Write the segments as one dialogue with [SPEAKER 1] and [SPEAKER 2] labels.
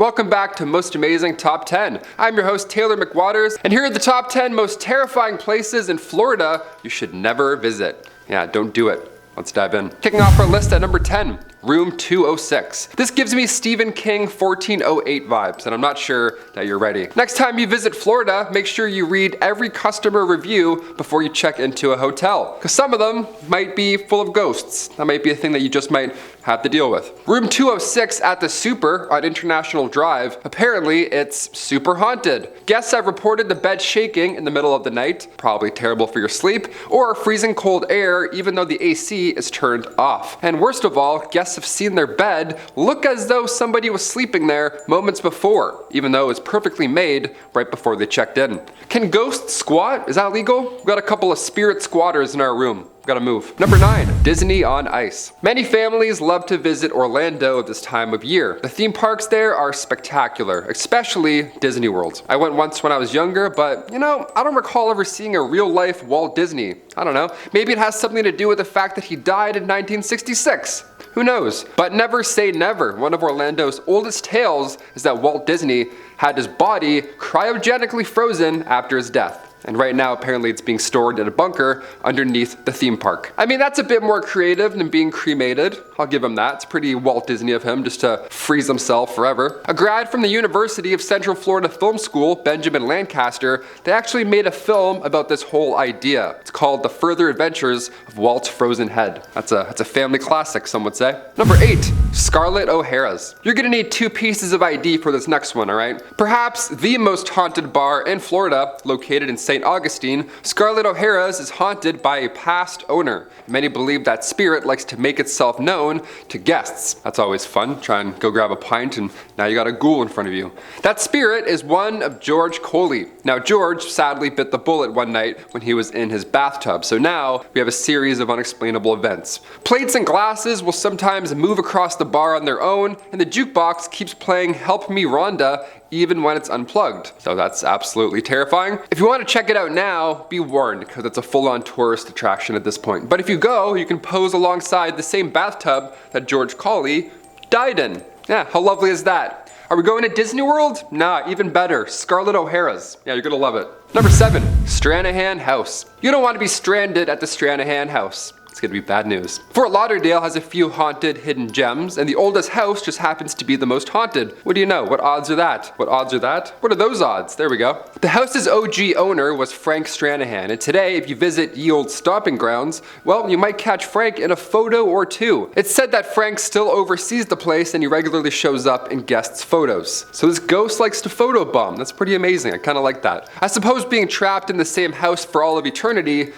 [SPEAKER 1] Welcome back to Most Amazing Top 10. I'm your host Taylor McWaters, and here are the top 10 most terrifying places in Florida you should never visit. Yeah, don't do it. Let's dive in. Kicking off our list at number 10, Room 206. This gives me Stephen King 1408 vibes, and I'm not sure that you're ready. Next time you visit Florida, make sure you read every customer review before you check into a hotel, because some of them might be full of ghosts. That might be a thing that you just might have to deal with. Room 206 at the Super on International Drive. Apparently, it's super haunted. Guests have reported the bed shaking in the middle of the night, probably terrible for your sleep, or freezing cold air even though the AC is turned off. And worst of all, guests have seen their bed look as though somebody was sleeping there moments before, even though it was perfectly made right before they checked in. Can ghosts squat? Is that legal? We've got a couple of spirit squatters in our room. Gotta move. Number 9, Disney on Ice. Many families love to visit Orlando at this time of year. The theme parks there are spectacular, especially Disney World. I went once when I was younger, but I don't recall ever seeing a real life Walt Disney. I don't know. Maybe it has something to do with the fact that he died in 1966. Who knows? But never say never. One of Orlando's oldest tales is that Walt Disney had his body cryogenically frozen after his death. And right now, apparently it's being stored in a bunker underneath the theme park. I mean, that's a bit more creative than being cremated. I'll give him that. It's pretty Walt Disney of him just to freeze himself forever. A grad from the University of Central Florida Film School, Benjamin Lancaster, they actually made a film about this whole idea. It's called The Further Adventures of Walt's Frozen Head. That's a family classic, some would say. Number 8, Scarlett O'Hara's. You're gonna need 2 pieces of ID for this next one, alright? Perhaps the most haunted bar in Florida, located in St. Augustine, Scarlett O'Hara's is haunted by a past owner. Many believe that spirit likes to make itself known to guests. That's always fun. Try and go grab a pint and now you got a ghoul in front of you. That spirit is one of George Coley. Now George sadly bit the bullet one night when he was in his bathtub, so now we have a series of unexplainable events. Plates and glasses will sometimes move across the bar on their own, and the jukebox keeps playing Help Me Rhonda even when it's unplugged. So that's absolutely terrifying. If you want to check it out now, be warned, because it's a full-on tourist attraction at this point. But if you go, you can pose alongside the same bathtub that George Coley died in. Yeah, how lovely is that? Are we going to Disney World? Nah, even better, Scarlett O'Hara's. Yeah, you're gonna love it. Number 7, Stranahan House. You don't want to be stranded at the Stranahan House. It's gonna be bad news. Fort Lauderdale has a few haunted hidden gems, and the oldest house just happens to be the most haunted. What do you know? What odds are that? What odds are that? What are those odds? There we go. The house's OG owner was Frank Stranahan, and today, if you visit ye old stomping grounds, well, you might catch Frank in a photo or two. It's said that Frank still oversees the place, and he regularly shows up in guests' photos. So this ghost likes to photobomb. That's pretty amazing. I kind of like that. I suppose being trapped in the same house for all of eternity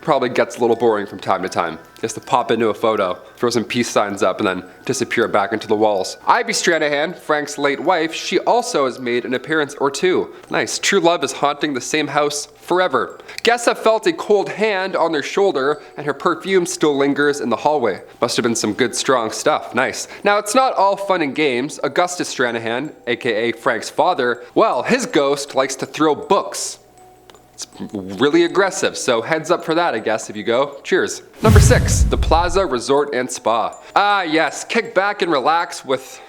[SPEAKER 1] probably gets a little boring from time to time. Just to pop into a photo, throw some peace signs up, and then disappear back into the walls. Ivy Stranahan, Frank's late wife, she also has made an appearance or two. Nice. True love is haunting the same house forever. Guests have felt a cold hand on their shoulder, and her perfume still lingers in the hallway. Must have been some good, strong stuff. Nice. Now, it's not all fun and games. Augustine Stranahan, aka Frank's father, well, his ghost likes to throw books. It's really aggressive, so heads up for that, I guess, if you go. Cheers. Number 6, the Plaza Resort and Spa. Ah, yes, kick back and relax with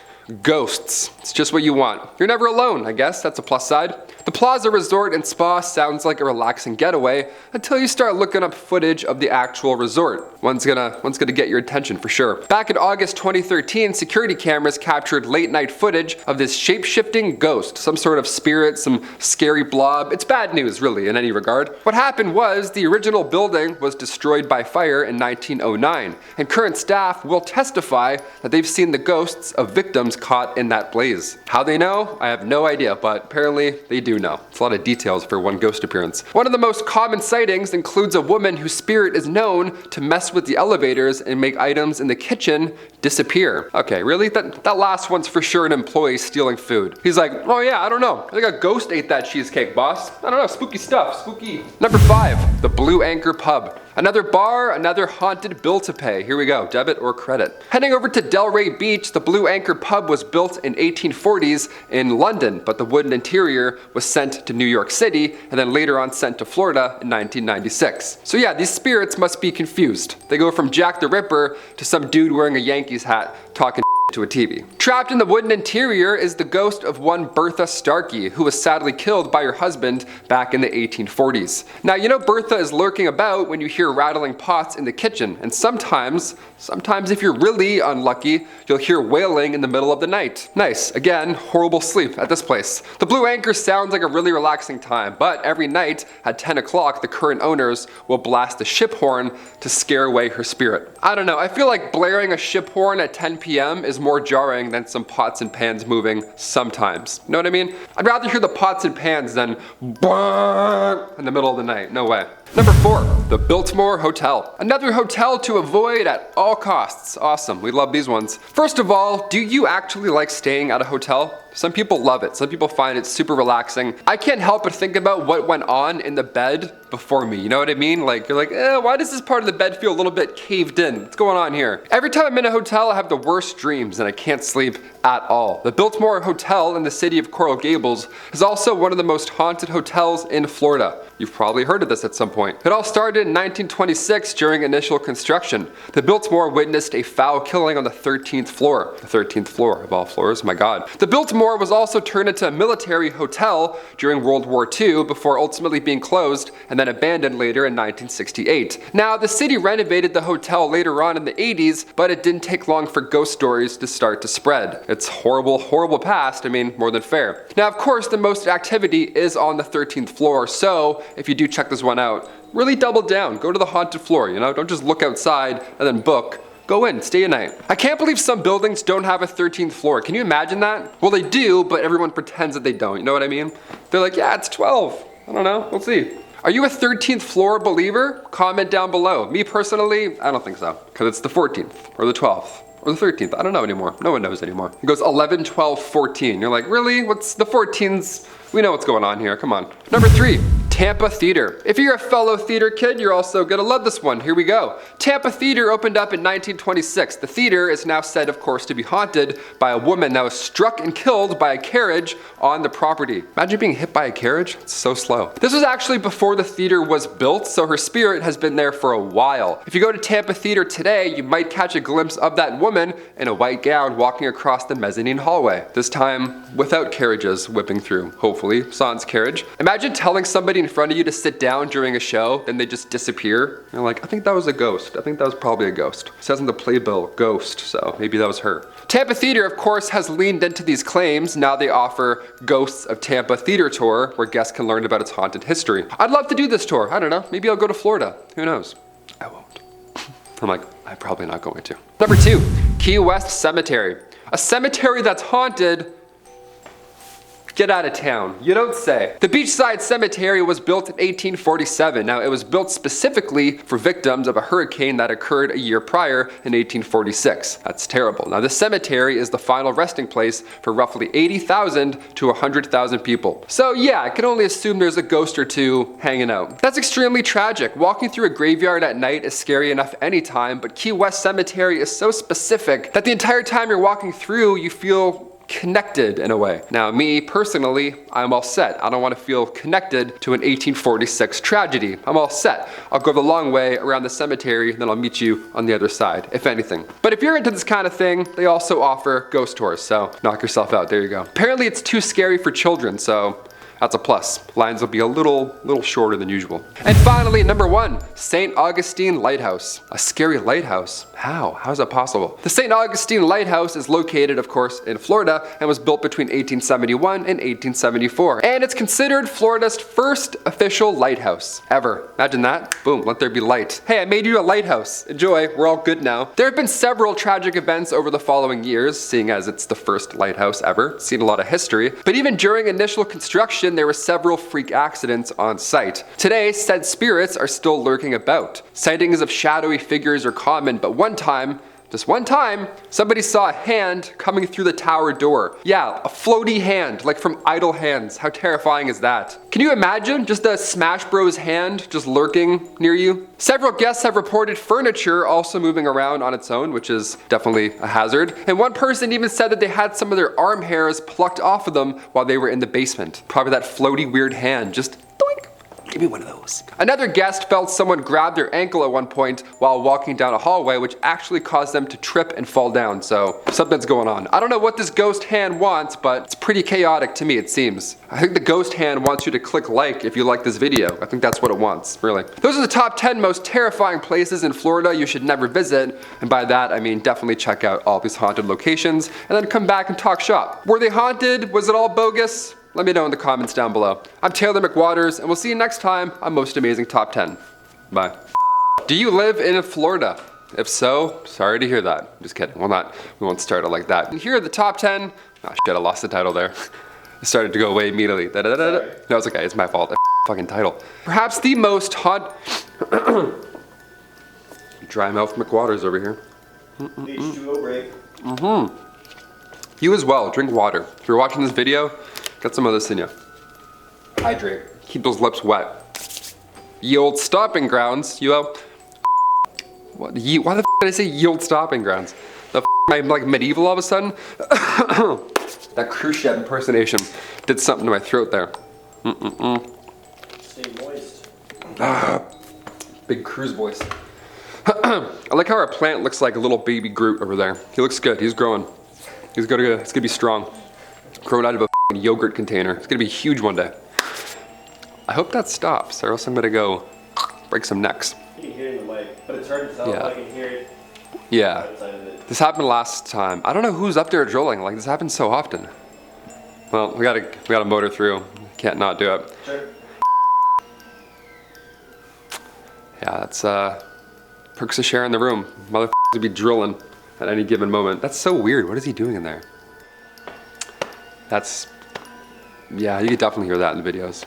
[SPEAKER 1] ghosts. It's just what you want. You're never alone, I guess. That's a plus side. The Plaza Resort and Spa sounds like a relaxing getaway until you start looking up footage of the actual resort. One's gonna get your attention for sure. Back in August 2013, security cameras captured late night footage of this shape-shifting ghost, some sort of spirit, some scary blob. It's bad news, really, in any regard. What happened was the original building was destroyed by fire in 1909, and current staff will testify that they've seen the ghosts of victims caught in that blaze. How they know? I have no idea, but apparently they do know. It's a lot of details for one ghost appearance. One of the most common sightings includes a woman whose spirit is known to mess with the elevators and make items in the kitchen disappear. Okay, really? That last one's for sure an employee stealing food. He's like, oh yeah, I don't know. I think a ghost ate that cheesecake, boss. I don't know, spooky stuff, spooky. Number 5, the Blue Anchor Pub. Another bar, another haunted bill to pay. Here we go, debit or credit. Heading over to Delray Beach, the Blue Anchor Pub was built in 1840s in London, but the wooden interior was sent to New York City and then later on sent to Florida in 1996. So yeah, these spirits must be confused. They go from Jack the Ripper to some dude wearing a Yankees hat talking to a TV. Trapped in the wooden interior is the ghost of one Bertha Starkey, who was sadly killed by her husband back in the 1840s. Now, you know Bertha is lurking about when you hear rattling pots in the kitchen, and sometimes if you're really unlucky, you'll hear wailing in the middle of the night. Nice. Again, horrible sleep at this place. The Blue Anchor sounds like a really relaxing time, but every night at 10 o'clock, the current owners will blast the ship horn to scare away her spirit. I don't know, I feel like blaring a ship horn at 10 p.m. is more jarring than some pots and pans moving sometimes. You know what I mean? I'd rather hear the pots and pans than BANG in the middle of the night. No way. Number 4, the Biltmore Hotel. Another hotel to avoid at all costs. Awesome, we love these ones. First of all, do you actually like staying at a hotel? Some people love it. Some people find it super relaxing. I can't help but think about what went on in the bed before me. You know what I mean? Like, you're like, why does this part of the bed feel a little bit caved in? What's going on here? Every time I'm in a hotel, I have the worst dreams and I can't sleep at all. The Biltmore Hotel in the city of Coral Gables is also one of the most haunted hotels in Florida. You've probably heard of this at some point. It all started in 1926 during initial construction. The Biltmore witnessed a foul killing on the 13th floor. The 13th floor of all floors, my God. The Biltmore was also turned into a military hotel during World War II before ultimately being closed and then abandoned later in 1968. Now, the city renovated the hotel later on in the 80s, but it didn't take long for ghost stories to start to spread. It's horrible, horrible past, I mean, more than fair. Now, of course, the most activity is on the 13th floor, so if you do check this one out, really double down, go to the haunted floor, you know, don't just look outside and then book. Go in, stay a night. I can't believe some buildings don't have a 13th floor. Can you imagine that? Well, they do, but everyone pretends that they don't. You know what I mean? They're like, yeah, it's 12. I don't know, we'll see. Are you a 13th floor believer? Comment down below. Me personally, I don't think so, because it's the 14th or the 12th. Or the 13th, I don't know anymore. No one knows anymore. It goes 11, 12, 14. You're like, really? What's the 14s? We know what's going on here, come on. Number 3, Tampa Theatre. If you're a fellow theater kid, you're also gonna love this one. Here we go. Tampa Theatre opened up in 1926. The theater is now said, of course, to be haunted by a woman that was struck and killed by a carriage on the property. Imagine being hit by a carriage, it's so slow. This was actually before the theater was built, so her spirit has been there for a while. If you go to Tampa Theatre today, you might catch a glimpse of that woman in a white gown walking across the mezzanine hallway. This time, without carriages whipping through, hopefully, sans carriage. Imagine telling somebody in front of you to sit down during a show, then they just disappear. You're like, I think that was a ghost. I think that was probably a ghost. It says in the playbill, ghost, so maybe that was her. Tampa Theatre, of course, has leaned into these claims. Now they offer Ghosts of Tampa Theatre tour, where guests can learn about its haunted history. I'd love to do this tour. I don't know, maybe I'll go to Florida. Who knows? I won't. I'm like, I'm probably not going to. Number 2, Key West Cemetery. A cemetery that's haunted. Get out of town. You don't say. The Beachside Cemetery was built in 1847. Now, it was built specifically for victims of a hurricane that occurred a year prior in 1846. That's terrible. Now, this cemetery is the final resting place for roughly 80,000 to 100,000 people. So yeah, I can only assume there's a ghost or two hanging out. That's extremely tragic. Walking through a graveyard at night is scary enough anytime, but Key West Cemetery is so specific that the entire time you're walking through, you feel connected in a way. Now, me personally, I'm all set. I don't want to feel connected to an 1846 tragedy. I'm all set. I'll go the long way around the cemetery, then I'll meet you on the other side, if anything. But if you're into this kind of thing, they also offer ghost tours, so knock yourself out. There you go. Apparently, it's too scary for children, so that's a plus. Lines will be a little shorter than usual. And finally, number 1, St. Augustine Lighthouse. A scary lighthouse? How? How is that possible? The St. Augustine Lighthouse is located, of course, in Florida and was built between 1871 and 1874. And it's considered Florida's first official lighthouse ever. Imagine that. Boom, let there be light. Hey, I made you a lighthouse. Enjoy, we're all good now. There have been several tragic events over the following years, seeing as it's the first lighthouse ever. Seen a lot of history. But even during initial construction, there were several freak accidents on site. Today, said spirits are still lurking about. Sightings of shadowy figures are common, but just one time, somebody saw a hand coming through the tower door. Yeah, a floaty hand, like from Idle Hands. How terrifying is that? Can you imagine just a Smash Bros hand just lurking near you? Several guests have reported furniture also moving around on its own, which is definitely a hazard. And one person even said that they had some of their arm hairs plucked off of them while they were in the basement. Probably that floaty weird hand just doink. Give me one of those. Another guest felt someone grab their ankle at one point while walking down a hallway, which actually caused them to trip and fall down. So something's going on. I don't know what this ghost hand wants, but it's pretty chaotic to me, it seems. I think the ghost hand wants you to click like if you like this video. I think that's what it wants, really. Those are the top 10 most terrifying places in Florida you should never visit. And by that, I mean definitely check out all these haunted locations and then come back and talk shop. Were they haunted? Was it all bogus? Let me know in the comments down below. I'm Taylor McWaters, and we'll see you next time on Most Amazing Top 10. Bye. Do you live in Florida? If so, sorry to hear that. Just kidding. We won't start it like that. And here are the top 10. Oh shit, I lost the title there. It started to go away immediately. No, it's okay. It's my fault. Fucking title. Perhaps the most Dry mouth McWaters over here.
[SPEAKER 2] H2O break.
[SPEAKER 1] You as well. Drink water. If you're watching this video, get some of this in you. Hydrate. Keep those lips wet. Ye old stomping grounds. What? Why the f did I say ye old stomping grounds? The f am I like medieval all of a sudden? That cruise ship impersonation did something to my throat there.
[SPEAKER 2] Stay moist.
[SPEAKER 1] Big cruise voice. I like how our plant looks like a little baby Groot over there. He looks good. He's growing. It's gonna be strong. Growing out of a yogurt container. It's gonna be huge one day. I hope that stops, or else I'm gonna go break some necks.
[SPEAKER 2] You can hear it in the mic, but it's hard to tell if I can hear it.
[SPEAKER 1] Yeah. This happened last time. I don't know who's up there drilling. Like, this happens so often. Well, we gotta motor through. Can't not do it.
[SPEAKER 2] Sure.
[SPEAKER 1] Yeah, that's perks of sharing the room. Motherfuckers would be drilling at any given moment. That's so weird. What is he doing in there? Yeah, you could definitely hear that in the videos.